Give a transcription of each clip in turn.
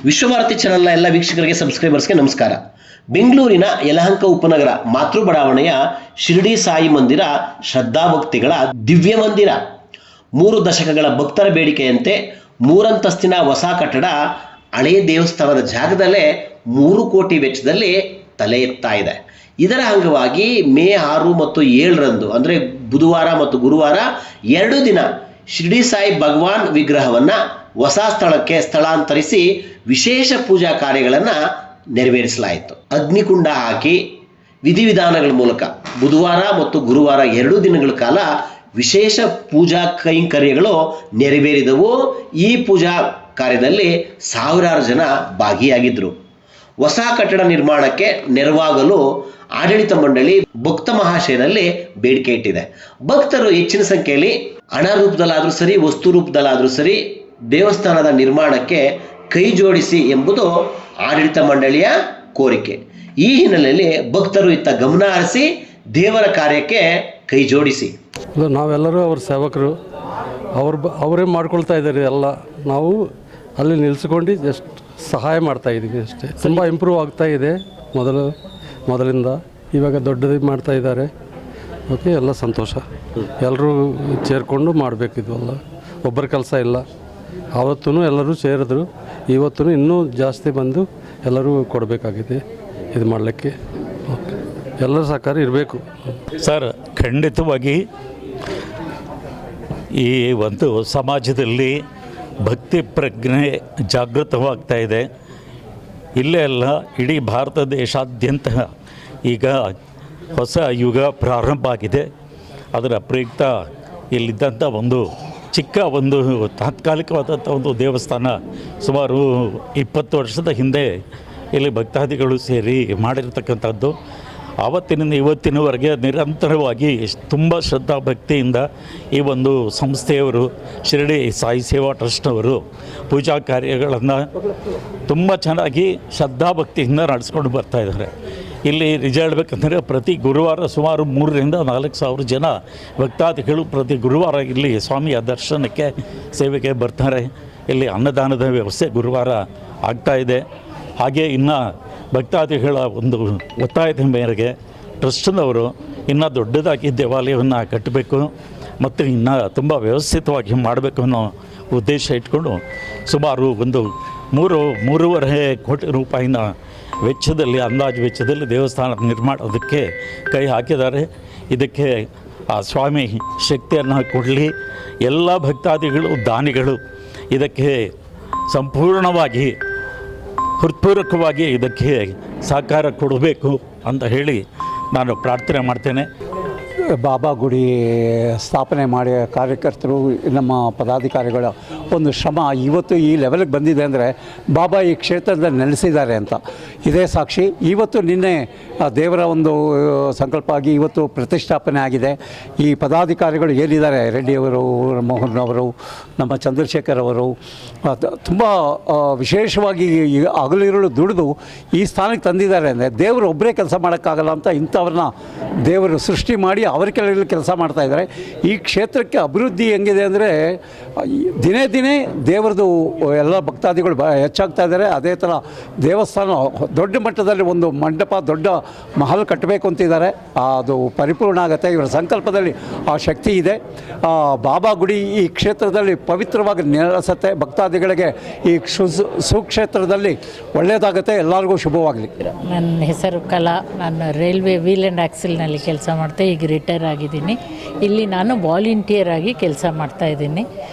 ವಿಶ್ವಭಾರತಿ ಚಾನೆಲ್ನ ಎಲ್ಲ ವೀಕ್ಷಕರಿಗೆ ಸಬ್ಸ್ಕ್ರೈಬರ್ಸ್ಗೆ ನಮಸ್ಕಾರ. ಬೆಂಗಳೂರಿನ ಯಲಹಂಕ ಉಪನಗರ ಮಾತೃ ಬಡಾವಣೆಯ ಶಿರಡಿ ಸಾಯಿ ಮಂದಿರ ಶ್ರದ್ಧಾಭಕ್ತಿಗಳ ದಿವ್ಯ ಮಂದಿರ. 3 ದಶಕಗಳ ಭಕ್ತರ ಬೇಡಿಕೆಯಂತೆ 3 ಅಂತಸ್ತಿನ ಹೊಸ ಕಟ್ಟಡ ಹಳೆಯ ದೇವಸ್ಥಾನದ ಜಾಗದಲ್ಲೇ 3 ಕೋಟಿ ವೆಚ್ಚದಲ್ಲಿ ತಲೆ ಎತ್ತಾ ಇದೆ. ಇದರ ಅಂಗವಾಗಿ ಮೇ 6 ಮತ್ತು 7ರಂದು ಅಂದರೆ ಬುಧವಾರ ಮತ್ತು ಗುರುವಾರ 2 ದಿನ ಶಿರಡಿ ಸಾಯಿ ಭಗವಾನ್ ವಿಗ್ರಹವನ್ನು ಹೊಸ ಸ್ಥಳಕ್ಕೆ ಸ್ಥಳಾಂತರಿಸಿ ವಿಶೇಷ ಪೂಜಾ ಕಾರ್ಯಗಳನ್ನು ನೆರವೇರಿಸಲಾಯಿತು. ಅಗ್ನಿಕುಂಡ ಹಾಕಿ ವಿಧಿವಿಧಾನಗಳ ಮೂಲಕ ಬುಧವಾರ ಮತ್ತು ಗುರುವಾರ 2 ದಿನಗಳ ಕಾಲ ವಿಶೇಷ ಪೂಜಾ ಕೈಂಕರ್ಯಗಳು ನೆರವೇರಿದವು. ಈ ಪೂಜಾ ಕಾರ್ಯದಲ್ಲಿ ಸಾವಿರಾರು ಜನ ಭಾಗಿಯಾಗಿದ್ದರು. ಹೊಸ ಕಟ್ಟಡ ನಿರ್ಮಾಣಕ್ಕೆ ನೆರವಾಗಲು ಆಡಳಿತ ಮಂಡಳಿ ಭಕ್ತ ಮಹಾಶಯರಲ್ಲಿ ಬೇಡಿಕೆ ಇಟ್ಟಿದೆ. ಭಕ್ತರು ಹೆಚ್ಚಿನ ಸಂಖ್ಯೆಯಲ್ಲಿ ಹಣ ರೂಪದಲ್ಲಾದರೂ ಸರಿ, ವಸ್ತು ರೂಪದಲ್ಲಾದರೂ ಸರಿ ದೇವಸ್ಥಾನದ ನಿರ್ಮಾಣಕ್ಕೆ ಕೈ ಜೋಡಿಸಿ ಎಂಬುದು ಆಡಳಿತ ಮಂಡಳಿಯ ಕೋರಿಕೆ. ಈ ಹಿನ್ನೆಲೆಯಲ್ಲಿ ಭಕ್ತರು ಇತ್ತ ಗಮನ ಹರಿಸಿ ದೇವರ ಕಾರ್ಯಕ್ಕೆ ಕೈ ಜೋಡಿಸಿ. ನಾವೆಲ್ಲರೂ ಅವ್ರ ಸೇವಕರು, ಅವರೇ ಮಾಡ್ಕೊಳ್ತಾ ಇದ್ದಾರೆ ಎಲ್ಲ. ನಾವು ಅಲ್ಲಿ ನಿಲ್ಲಿಸ್ಕೊಂಡು ಜಸ್ಟ್ ಸಹಾಯ ಮಾಡ್ತಾಯಿದ್ದೀವಿ ಅಷ್ಟೇ. ತುಂಬ ಇಂಪ್ರೂವ್ ಆಗ್ತಾ ಇದೆ ಮೊದಲಿಂದ. ಇವಾಗ ದೊಡ್ಡದು ಮಾಡ್ತಾ ಇದ್ದಾರೆ. ಓಕೆ, ಎಲ್ಲ ಸಂತೋಷ. ಎಲ್ಲರೂ ಸೇರಿಕೊಂಡು ಮಾಡಬೇಕಿದ್ವಲ್ಲ, ಒಬ್ಬರ ಕೆಲಸ ಇಲ್ಲ. ಆವತ್ತೂ ಎಲ್ಲರೂ ಸೇರಿದ್ರು, ಇವತ್ತೂ ಇನ್ನೂ ಜಾಸ್ತಿ ಬಂದು ಎಲ್ಲರೂ ಕೊಡಬೇಕಾಗಿದೆ ಇದು ಮಾಡಲಿಕ್ಕೆ. ಓಕೆ, ಎಲ್ಲರ ಸಹಕಾರ ಇರಬೇಕು ಸರ್. ಖಂಡಿತವಾಗಿ ಈ ಒಂದು ಸಮಾಜದಲ್ಲಿ ಭಕ್ತಿ ಪ್ರಜ್ಞೆ ಜಾಗೃತವಾಗ್ತಾ ಇದೆ. ಇಲ್ಲೇ ಅಲ್ಲ, ಇಡೀ ಭಾರತ ದೇಶಾದ್ಯಂತ ಈಗ ಹೊಸ ಯುಗ ಪ್ರಾರಂಭ ಆಗಿದೆ. ಅದರ ಪ್ರಯುಕ್ತ ಇಲ್ಲಿದ್ದಂಥ ಒಂದು ಚಿಕ್ಕ ಒಂದು ತಾತ್ಕಾಲಿಕವಾದಂಥ ಒಂದು ದೇವಸ್ಥಾನ ಸುಮಾರು 20 ವರ್ಷದ ಹಿಂದೆ ಇಲ್ಲಿ ಭಕ್ತಾದಿಗಳು ಸೇರಿ ಮಾಡಿರ್ತಕ್ಕಂಥದ್ದು. ಆವತ್ತಿನಿಂದ ಇವತ್ತಿನವರೆಗೆ ನಿರಂತರವಾಗಿ ತುಂಬ ಶ್ರದ್ಧಾ ಭಕ್ತಿಯಿಂದ ಈ ಒಂದು ಸಂಸ್ಥೆಯವರು, ಶಿರಡಿ ಸಾಯಿ ಸೇವಾ ಟ್ರಸ್ಟ್ನವರು ಪೂಜಾ ಕಾರ್ಯಗಳನ್ನು ತುಂಬ ಚೆನ್ನಾಗಿ ಶ್ರದ್ಧಾಭಕ್ತಿಯಿಂದ ನಡೆಸ್ಕೊಂಡು ಬರ್ತಾಯಿದ್ದಾರೆ. ಇಲ್ಲಿ ನಿಜ ಹೇಳಬೇಕಂದ್ರೆ ಪ್ರತಿ ಗುರುವಾರ ಸುಮಾರು 3,000 to 4,000 ಜನ ಭಕ್ತಾದಿಗಳು ಪ್ರತಿ ಗುರುವಾರ ಇಲ್ಲಿ ಸ್ವಾಮಿಯ ದರ್ಶನಕ್ಕೆ ಸೇವೆಗೆ ಬರ್ತಾರೆ. ಇಲ್ಲಿ ಅನ್ನದಾನದ ವ್ಯವಸ್ಥೆ ಗುರುವಾರ ಆಗ್ತಾಯಿದೆ. ಹಾಗೆ ಇನ್ನು ಭಕ್ತಾದಿಗಳ ಒಂದು ಒತ್ತಾಯದ ಮೇರೆಗೆ ಟ್ರಸ್ಟ್ನವರು ಇನ್ನೂ ದೊಡ್ಡದಾಗಿ ದೇವಾಲಯವನ್ನು ಕಟ್ಟಬೇಕು ಮತ್ತು ಇನ್ನೂ ತುಂಬ ವ್ಯವಸ್ಥಿತವಾಗಿ ಮಾಡಬೇಕು ಅನ್ನೋ ಉದ್ದೇಶ ಇಟ್ಕೊಂಡು ಸುಮಾರು ಒಂದು 3.5 ಕೋಟಿ ರೂಪಾಯಿನ ವೆಚ್ಚದಲ್ಲಿ, ಅಂದಾಜು ವೆಚ್ಚದಲ್ಲಿ ದೇವಸ್ಥಾನ ನಿರ್ಮಾಣೋದಕ್ಕೆ ಕೈ ಹಾಕಿದ್ದಾರೆ. ಇದಕ್ಕೆ ಆ ಸ್ವಾಮಿ ಶಕ್ತಿಯನ್ನು ಕೊಡಲಿ. ಎಲ್ಲ ಭಕ್ತಾದಿಗಳು, ದಾನಿಗಳು ಇದಕ್ಕೆ ಸಂಪೂರ್ಣವಾಗಿ ಹೃತ್ಪೂರ್ವಕವಾಗಿ ಇದಕ್ಕೆ ಸಹಕಾರ ಕೊಡಬೇಕು ಅಂತ ಹೇಳಿ ನಾನು ಪ್ರಾರ್ಥನೆ ಮಾಡ್ತೇನೆ. ಬಾಬಾ ಗುಡಿ ಸ್ಥಾಪನೆ ಮಾಡಿ ಕಾರ್ಯಕರ್ತರು, ನಮ್ಮ ಪದಾಧಿಕಾರಿಗಳ ಒಂದು ಶ್ರಮ ಇವತ್ತು ಈ ಲೆವೆಲ್ಗೆ ಬಂದಿದೆ ಅಂದರೆ ಬಾಬಾ ಈ ಕ್ಷೇತ್ರದಲ್ಲಿ ನೆಲೆಸಿದ್ದಾರೆ ಅಂತ ಇದೇ ಸಾಕ್ಷಿ. ಇವತ್ತು ನಿನ್ನೆ ದೇವರ ಒಂದು ಸಂಕಲ್ಪ ಆಗಿ ಇವತ್ತು ಪ್ರತಿಷ್ಠಾಪನೆ ಆಗಿದೆ. ಈ ಪದಾಧಿಕಾರಿಗಳು ಏನಿದ್ದಾರೆ, ರೆಡ್ಡಿಯವರು, ಮೋಹನ್ ಅವರು, ನಮ್ಮ ಚಂದ್ರಶೇಖರ್ ಅವರು ತುಂಬ ವಿಶೇಷವಾಗಿ ಹಗಲಿರುಳು ದುಡಿದು ಈ ಸ್ಥಾನಕ್ಕೆ ತಂದಿದ್ದಾರೆ. ಅಂದರೆ ದೇವರು ಒಬ್ಬರೇ ಕೆಲಸ ಮಾಡೋಕ್ಕಾಗಲ್ಲ ಅಂತ ಇಂಥವ್ರನ್ನ ದೇವರು ಸೃಷ್ಟಿ ಮಾಡಿ ಅವರ ಕೆಳಗೆ ಕೆಲಸ ಮಾಡ್ತಾಯಿದ್ದಾರೆ. ಈ ಕ್ಷೇತ್ರಕ್ಕೆ ಅಭಿವೃದ್ಧಿ ಹೆಂಗಿದೆ ಅಂದರೆ ದಿನೇ ದಿನೇ ದೇವರದು ಎಲ್ಲ ಭಕ್ತಾದಿಗಳು ಹೆಚ್ಚಾಗ್ತಾ ಇದ್ದಾರೆ. ಅದೇ ಥರ ದೇವಸ್ಥಾನ ದೊಡ್ಡ ಮಟ್ಟದಲ್ಲಿ ಒಂದು ಮಂಟಪ, ದೊಡ್ಡ ಮಹಲ್ ಕಟ್ಟಬೇಕು ಅಂತಿದ್ದಾರೆ. ಅದು ಪರಿಪೂರ್ಣ ಆಗುತ್ತೆ. ಇವರ ಸಂಕಲ್ಪದಲ್ಲಿ ಆ ಶಕ್ತಿ ಇದೆ. ಬಾಬಾ ಗುಡಿ ಈ ಕ್ಷೇತ್ರದಲ್ಲಿ ಪವಿತ್ರವಾಗಿ ನೆಲೆಸುತ್ತೆ. ಭಕ್ತಾದಿಗಳಿಗೆ ಈ ಸುಕ್ಷೇತ್ರದಲ್ಲಿ ಒಳ್ಳೆಯದಾಗುತ್ತೆ. ಎಲ್ಲರಿಗೂ ಶುಭವಾಗಲಿ. ನನ್ನ ಹೆಸರು ಕಲಾ. ನಾನು ರೈಲ್ವೆ ವೀಲ್ ಆ್ಯಂಡ್ ಆಕ್ಸಿಲ್ನಲ್ಲಿ ಕೆಲಸ ಮಾಡ್ತೆ. ಈಗ ರಿಟೈರ್ ಆಗಿದ್ದೀನಿ. ಇಲ್ಲಿ ನಾನು ವಾಲಂಟಿಯರ್ ಆಗಿ ಕೆಲಸ ಮಾಡ್ತಾಯಿದ್ದೀನಿ.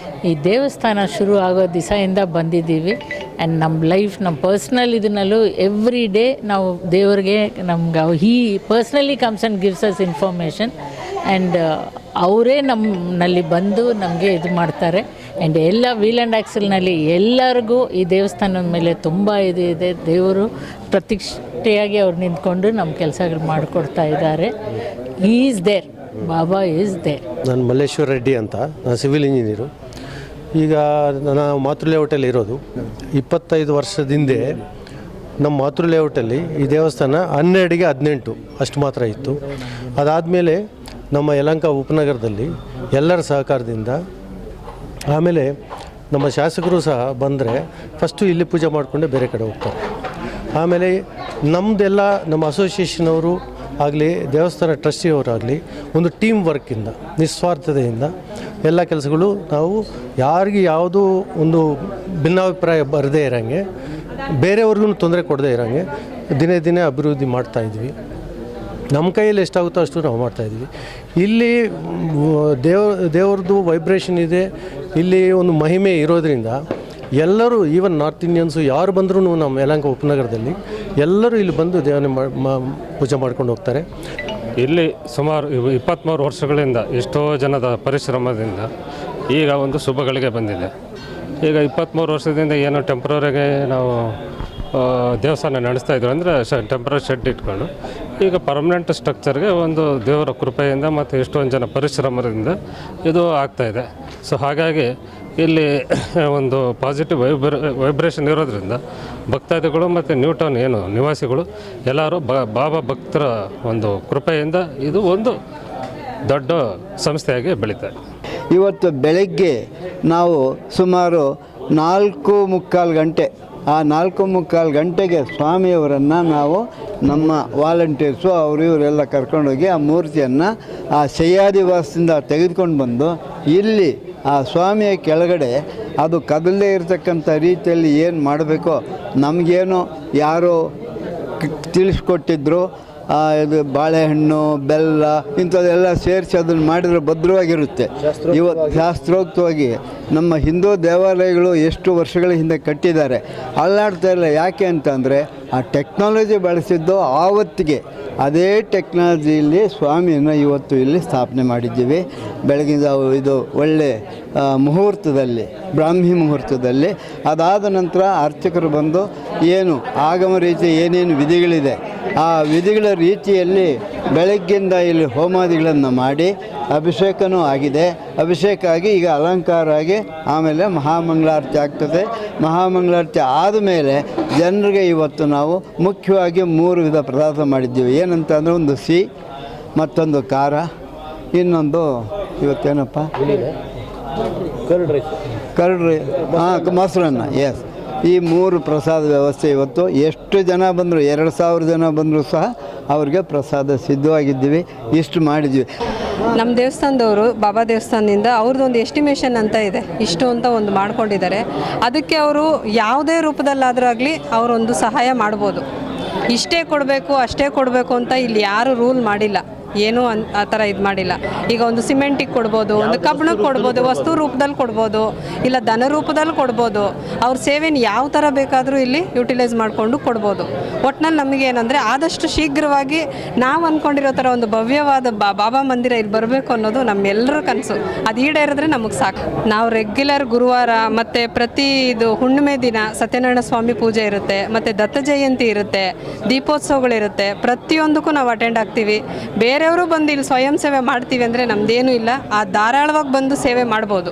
ಈ ದೇವಸ್ಥಾನ ಶುರು ಆಗೋ ದಿವಸದಿಂದ ಬಂದಿದ್ದೀವಿ. ಆ್ಯಂಡ್ ನಮ್ಮ ಲೈಫ್, ನಮ್ಮ ಪರ್ಸ್ನಲ್ ಇದನ್ನಲ್ಲೂ ಎವ್ರಿ ಡೇ ನಾವು ದೇವ್ರಿಗೆ ನಮ್ಗೆ he personally comes and gives us information. And ಅವರೇ ನಮ್ಮಲ್ಲಿ ಬಂದು ನಮಗೆ ಇದು ಮಾಡ್ತಾರೆ. ಆ್ಯಂಡ್ ಎಲ್ಲ ವೀಲ್ ಆ್ಯಂಡ್ ಆಕ್ಸಲ್ನಲ್ಲಿ ಎಲ್ಲರಿಗೂ ಈ ದೇವಸ್ಥಾನದ ಮೇಲೆ ತುಂಬ ಇದೆ. ದೇವರು ಪ್ರತಿಷ್ಠೆಯಾಗಿ ಅವ್ರು ನಿಂತ್ಕೊಂಡು ನಮ್ಮ ಕೆಲಸಗಳು ಮಾಡಿಕೊಡ್ತಾ ಇದ್ದಾರೆ. ಈಸ್ ದೇರ್, ಬಾಬಾ ಈಸ್ ದೇರ್. ನಾನು ಮಲ್ಲೇಶ್ವರ ರೆಡ್ಡಿ ಅಂತ, ನಾನು ಸಿವಿಲ್ ಇಂಜಿನಿಯರು. ಈಗ ನಾನು ಮಾತೃ ಲೇಔಟಲ್ಲಿ ಇರೋದು. 25 ವರ್ಷದ ಹಿಂದೆ ನಮ್ಮ ಮಾತೃ ಲೇಔಟಲ್ಲಿ ಈ ದೇವಸ್ಥಾನ 12ಗೆ 18 ಅಷ್ಟು ಮಾತ್ರ ಇತ್ತು. ಅದಾದಮೇಲೆ ನಮ್ಮ ಯಲಹಂಕ ಉಪನಗರದಲ್ಲಿ ಎಲ್ಲರ ಸಹಕಾರದಿಂದ ಆಮೇಲೆ ನಮ್ಮ ಶಾಸಕರು ಸಹ ಬಂದರೆ ಫಸ್ಟು ಇಲ್ಲಿ ಪೂಜೆ ಮಾಡಿಕೊಂಡೆ ಬೇರೆ ಕಡೆ ಹೋಗ್ತಾರೆ. ಆಮೇಲೆ ನಮ್ಮದೆಲ್ಲ ನಮ್ಮ ಅಸೋಸಿಯೇಷನವರು ಆಗಲಿ ದೇವಸ್ಥಾನ ಟ್ರಸ್ಟಿಯವರಾಗಲಿ ಒಂದು ಟೀಮ್ ವರ್ಕಿಂದ ನಿಸ್ವಾರ್ಥತೆಯಿಂದ ಎಲ್ಲ ಕೆಲಸಗಳು ನಾವು ಯಾರಿಗೆ ಯಾವುದೂ ಒಂದು ಭಿನ್ನಾಭಿಪ್ರಾಯ ಬರದೇ ಇರೋಂಗೆ ಬೇರೆಯವ್ರಿಗೂ ತೊಂದರೆ ಕೊಡದೇ ಇರೋಂಗೆ ದಿನೇ ದಿನೇ ಅಭಿವೃದ್ಧಿ ಮಾಡ್ತಾಯಿದ್ವಿ. ನಮ್ಮ ಕೈಯಲ್ಲಿ ಎಷ್ಟಾಗುತ್ತೋ ಅಷ್ಟು ನಾವು ಮಾಡ್ತಾಯಿದ್ವಿ. ಇಲ್ಲಿ ದೇವ್ರದ್ದು ವೈಬ್ರೇಷನ್ ಇದೆ, ಇಲ್ಲಿ ಒಂದು ಮಹಿಮೆ ಇರೋದರಿಂದ ಎಲ್ಲರೂ ಈವನ್ ನಾರ್ತ್ ಇಂಡಿಯನ್ಸು ಯಾರು ಬಂದರೂ ನಮ್ಮ ಯಲಹಂಕ ಉಪನಗರದಲ್ಲಿ ಎಲ್ಲರೂ ಇಲ್ಲಿ ಬಂದು ದೇವನ ಪೂಜೆ ಮಾಡ್ಕೊಂಡು ಹೋಗ್ತಾರೆ. ಇಲ್ಲಿ ಸುಮಾರು 23 ವರ್ಷಗಳಿಂದ ಎಷ್ಟೋ ಜನದ ಪರಿಶ್ರಮದಿಂದ ಈಗ ಒಂದು ಶುಭಗಳಿಗೆ ಬಂದಿದೆ. ಈಗ 23 ವರ್ಷದಿಂದ ಏನೋ ಟೆಂಪ್ರರಿಗೆ ನಾವು ದೇವಸ್ಥಾನ ನಡೆಸ್ತಾ ಇದ್ರು ಅಂದರೆ ಟೆಂಪ್ರರಿ ಶೆಡ್ ಇಟ್ಕೊಂಡು ಈಗ ಪರ್ಮನೆಂಟ್ ಸ್ಟ್ರಕ್ಚರ್ಗೆ ಒಂದು ದೇವರ ಕೃಪೆಯಿಂದ ಮತ್ತು ಎಷ್ಟೊಂದು ಜನ ಪರಿಶ್ರಮದಿಂದ ಇದು ಆಗ್ತಾಯಿದೆ. ಸೊ ಹಾಗಾಗಿ ಇಲ್ಲಿ ಒಂದು ಪಾಸಿಟಿವ್ ವೈಬ್ರೇಷನ್ ಇರೋದ್ರಿಂದ ಭಕ್ತಾದಿಗಳು ಮತ್ತು ನ್ಯೂ ಟೌನ್ ಏನು ನಿವಾಸಿಗಳು ಎಲ್ಲರೂ ಬಾಬಾ ಭಕ್ತರ ಒಂದು ಕೃಪೆಯಿಂದ ಇದು ಒಂದು ದೊಡ್ಡ ಸಂಸ್ಥೆಯಾಗಿ ಬೆಳೀತಾರೆ. ಇವತ್ತು ಬೆಳಗ್ಗೆ ನಾವು ಸುಮಾರು 4:45 ಗಂಟೆ, ಆ 4:45 ಗಂಟೆಗೆ ಸ್ವಾಮಿಯವರನ್ನು ನಾವು ನಮ್ಮ ವಾಲಂಟಿಯರ್ಸು ಇವರೆಲ್ಲ ಕರ್ಕೊಂಡೋಗಿ ಆ ಮೂರ್ತಿಯನ್ನು ಆ ಶಯ್ಯಾದಿವಾಸದಿಂದ ತೆಗೆದುಕೊಂಡು ಬಂದು ಇಲ್ಲಿ ಆ ಸ್ವಾಮಿಯ ಕೆಳಗಡೆ ಅದು ಕದಲದೇ ಇರತಕ್ಕಂಥ ರೀತಿಯಲ್ಲಿ ಏನು ಮಾಡಬೇಕೋ ನಮಗೇನು ಯಾರೋ ತಿಳಿಸ್ಕೊಟ್ಟಿದ್ರು. ಇದು ಬಾಳೆಹಣ್ಣು, ಬೆಲ್ಲ ಇಂಥದ್ದೆಲ್ಲ ಸೇರಿಸಿ ಅದನ್ನು ಮಾಡಿದರೆ ಭದ್ರವಾಗಿರುತ್ತೆ. ಇವತ್ತು ಶಾಸ್ತ್ರೋಕ್ತವಾಗಿ ನಮ್ಮ ಹಿಂದೂ ದೇವಾಲಯಗಳು ಎಷ್ಟು ವರ್ಷಗಳ ಹಿಂದೆ ಕಟ್ಟಿದ್ದಾರೆ, ಅಲ್ಲಾಡ್ತಾ ಇಲ್ಲ. ಯಾಕೆ ಅಂತಂದರೆ ಆ ಟೆಕ್ನಾಲಜಿ ಬಳಸಿದ್ದು ಆವತ್ತಿಗೆ ಅದೇ ಟೆಕ್ನಾಲಜಿಯಲ್ಲಿ ಸ್ವಾಮಿಯನ್ನು ಇವತ್ತು ಇಲ್ಲಿ ಸ್ಥಾಪನೆ ಮಾಡಿದ್ದೀವಿ. ಬೆಳಗಿನ ಇದು ಒಳ್ಳೆ ಮುಹೂರ್ತದಲ್ಲಿ, ಬ್ರಾಹ್ಮಿ ಮುಹೂರ್ತದಲ್ಲಿ. ಅದಾದ ನಂತರ ಅರ್ಚಕರು ಬಂದು ಏನು ಆಗಮ ರೀತಿ ಏನೇನು ವಿಧಿಗಳಿದೆ ಆ ವಿಧಿಗಳ ರೀತಿಯಲ್ಲಿ ಬೆಳಗ್ಗಿಂದ ಇಲ್ಲಿ ಹೋಮಾದಿಗಳನ್ನು ಮಾಡಿ ಅಭಿಷೇಕನೂ ಆಗಿದೆ. ಅಭಿಷೇಕ ಆಗಿ ಈಗ ಅಲಂಕಾರ ಆಗಿ ಆಮೇಲೆ ಮಹಾಮಂಗಳಾರತಿ ಆಗ್ತದೆ. ಮಹಾಮಂಗಳಾರತಿ ಆದಮೇಲೆ ಜನರಿಗೆ ಇವತ್ತು ನಾವು ಮುಖ್ಯವಾಗಿ 3 ವಿಧ ಪ್ರಸಾದ ಮಾಡಿದ್ದೀವಿ. ಏನಂತಂದರೆ ಒಂದು ಸಿಹಿ, ಮತ್ತೊಂದು ಖಾರ, ಇನ್ನೊಂದು ಇವತ್ತೇನಪ್ಪ ಕರ್ಡ್ ಮೊಸರನ್ನ. ಎಸ್, ಈ 3 ಪ್ರಸಾದ ವ್ಯವಸ್ಥೆ ಇವತ್ತು ಎಷ್ಟು ಜನ ಬಂದರು, 2000 ಜನ ಬಂದರೂ ಸಹ ಅವ್ರಿಗೆ ಪ್ರಸಾದ ಸಿದ್ಧವಾಗಿದ್ದೀವಿ. ಇಷ್ಟು ಮಾಡಿದ್ವಿ. ನಮ್ಮ ದೇವಸ್ಥಾನದವರು ಬಾಬಾ ದೇವಸ್ಥಾನದಿಂದ ಅವ್ರದ್ದೊಂದು ಎಸ್ಟಿಮೇಷನ್ ಅಂತ ಇದೆ, ಇಷ್ಟು ಅಂತ ಒಂದು ಮಾಡ್ಕೊಂಡಿದ್ದಾರೆ. ಅದಕ್ಕೆ ಅವರು ಯಾವುದೇ ರೂಪದಲ್ಲಾದರೂ ಆಗಲಿ ಅವರೊಂದು ಸಹಾಯ ಮಾಡ್ಬೋದು. ಇಷ್ಟೇ ಕೊಡಬೇಕು ಅಷ್ಟೇ ಕೊಡಬೇಕು ಅಂತ ಇಲ್ಲಿ ಯಾರೂ ರೂಲ್ ಮಾಡಿಲ್ಲ, ಏನೂ ಆ ಥರ ಇದು ಮಾಡಿಲ್ಲ. ಈಗ ಒಂದು ಸಿಮೆಂಟಿಗೆ ಕೊಡ್ಬೋದು, ಒಂದು ಕಬ್ಬಣಕ್ಕೆ ಕೊಡ್ಬೋದು, ವಸ್ತು ರೂಪದಲ್ಲಿ ಕೊಡ್ಬೋದು, ಇಲ್ಲ ಧನ ರೂಪದಲ್ಲಿ ಕೊಡ್ಬೋದು. ಅವ್ರ ಸೇವೆನ ಯಾವ ಥರ ಬೇಕಾದರೂ ಇಲ್ಲಿ ಯುಟಿಲೈಸ್ ಮಾಡಿಕೊಂಡು ಕೊಡ್ಬೋದು. ಒಟ್ಟಿನಲ್ಲಿ ನಮಗೇನೆಂದರೆ ಆದಷ್ಟು ಶೀಘ್ರವಾಗಿ ನಾವು ಅಂದ್ಕೊಂಡಿರೋ ಥರ ಒಂದು ಭವ್ಯವಾದ ಬಾಬಾ ಮಂದಿರ ಇಲ್ಲಿ ಬರಬೇಕು ಅನ್ನೋದು ನಮ್ಮೆಲ್ಲರ ಕನಸು. ಅದು ಈಡೇರಿದ್ರೆ ನಮಗೆ ಸಾಕು. ನಾವು ರೆಗ್ಯುಲರ್ ಗುರುವಾರ ಮತ್ತು ಪ್ರತಿ ಇದು ಹುಣ್ಣಿಮೆ ದಿನ ಸತ್ಯನಾರಾಯಣ ಸ್ವಾಮಿ ಪೂಜೆ ಇರುತ್ತೆ, ಮತ್ತು ದತ್ತ ಜಯಂತಿ ಇರುತ್ತೆ, ದೀಪೋತ್ಸವಗಳಿರುತ್ತೆ. ಪ್ರತಿಯೊಂದಕ್ಕೂ ನಾವು ಅಟೆಂಡ್ ಆಗ್ತೀವಿ. ಬೇರೆಯವರು ಬಂದು ಇಲ್ಲಿ ಸ್ವಯಂ ಸೇವೆ ಮಾಡ್ತೀವಿ ಅಂದರೆ ನಮ್ಮದೇನೂ ಇಲ್ಲ. ಆ ಧಾರಾಳವಾಗಿ ಬಂದು ಸೇವೆ ಮಾಡ್ಬೋದು.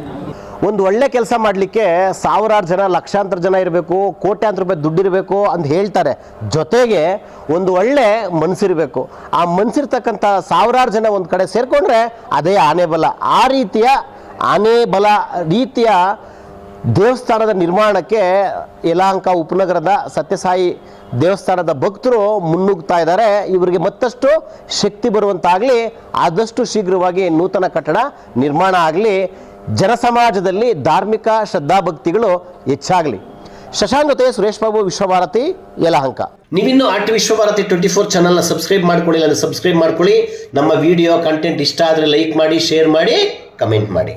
ಒಂದು ಒಳ್ಳೆ ಕೆಲಸ ಮಾಡಲಿಕ್ಕೆ ಸಾವಿರಾರು ಜನ, ಲಕ್ಷಾಂತರ ಜನ ಇರಬೇಕು, ಕೋಟ್ಯಾಂತರ ರೂಪಾಯಿ ದುಡ್ಡಿರಬೇಕು ಅಂತ ಹೇಳ್ತಾರೆ. ಜೊತೆಗೆ ಒಂದು ಒಳ್ಳೆ ಮನಸ್ಸಿರಬೇಕು. ಆ ಮನಸ್ಸಿರ್ತಕ್ಕಂಥ ಸಾವಿರಾರು ಜನ ಒಂದು ಕಡೆ ಸೇರಿಕೊಂಡ್ರೆ ಅದೇ ಆನೆ ಬಲ. ಆ ರೀತಿಯ ಆನೆ ಬಲ ರೀತಿಯ ದೇವಸ್ಥಾನದ ನಿರ್ಮಾಣಕ್ಕೆ ಯಲಹಂಕ ಉಪನಗರದ ಸತ್ಯಸಾಯಿ ದೇವಸ್ಥಾನದ ಭಕ್ತರು ಮುನ್ನುಗ್ತಾ ಇದ್ದಾರೆ. ಇವರಿಗೆ ಮತ್ತಷ್ಟು ಶಕ್ತಿ ಬರುವಂತಾಗಲಿ, ಆದಷ್ಟು ಶೀಘ್ರವಾಗಿ ನೂತನ ಕಟ್ಟಡ ನಿರ್ಮಾಣ ಆಗಲಿ, ಜನಸಮಾಜದಲ್ಲಿ ಧಾರ್ಮಿಕ ಶ್ರದ್ಧಾಭಕ್ತಿಗಳು ಹೆಚ್ಚಾಗಲಿ. ಶಶಾಂಕ್ ಜೊತೆ ಸುರೇಶ್ ಬಾಬು, ವಿಶ್ವಭಾರತಿ, ಯಲಹಂಕ. ನೀವಿನ್ನೂ ಆರ್ಟ್ ವಿಶ್ವಭಾರತಿ 24 ಚಾನಲ್ನ ಸಬ್ಸ್ಕ್ರೈಬ್ ಮಾಡ್ಕೊಳ್ಳಿಲ್ಲ ಅಂದರೆ ಸಬ್ಸ್ಕ್ರೈಬ್ ಮಾಡ್ಕೊಳ್ಳಿ. ನಮ್ಮ ವಿಡಿಯೋ ಕಂಟೆಂಟ್ ಇಷ್ಟ ಆದರೆ ಲೈಕ್ ಮಾಡಿ, ಶೇರ್ ಮಾಡಿ, ಕಮೆಂಟ್ ಮಾಡಿ.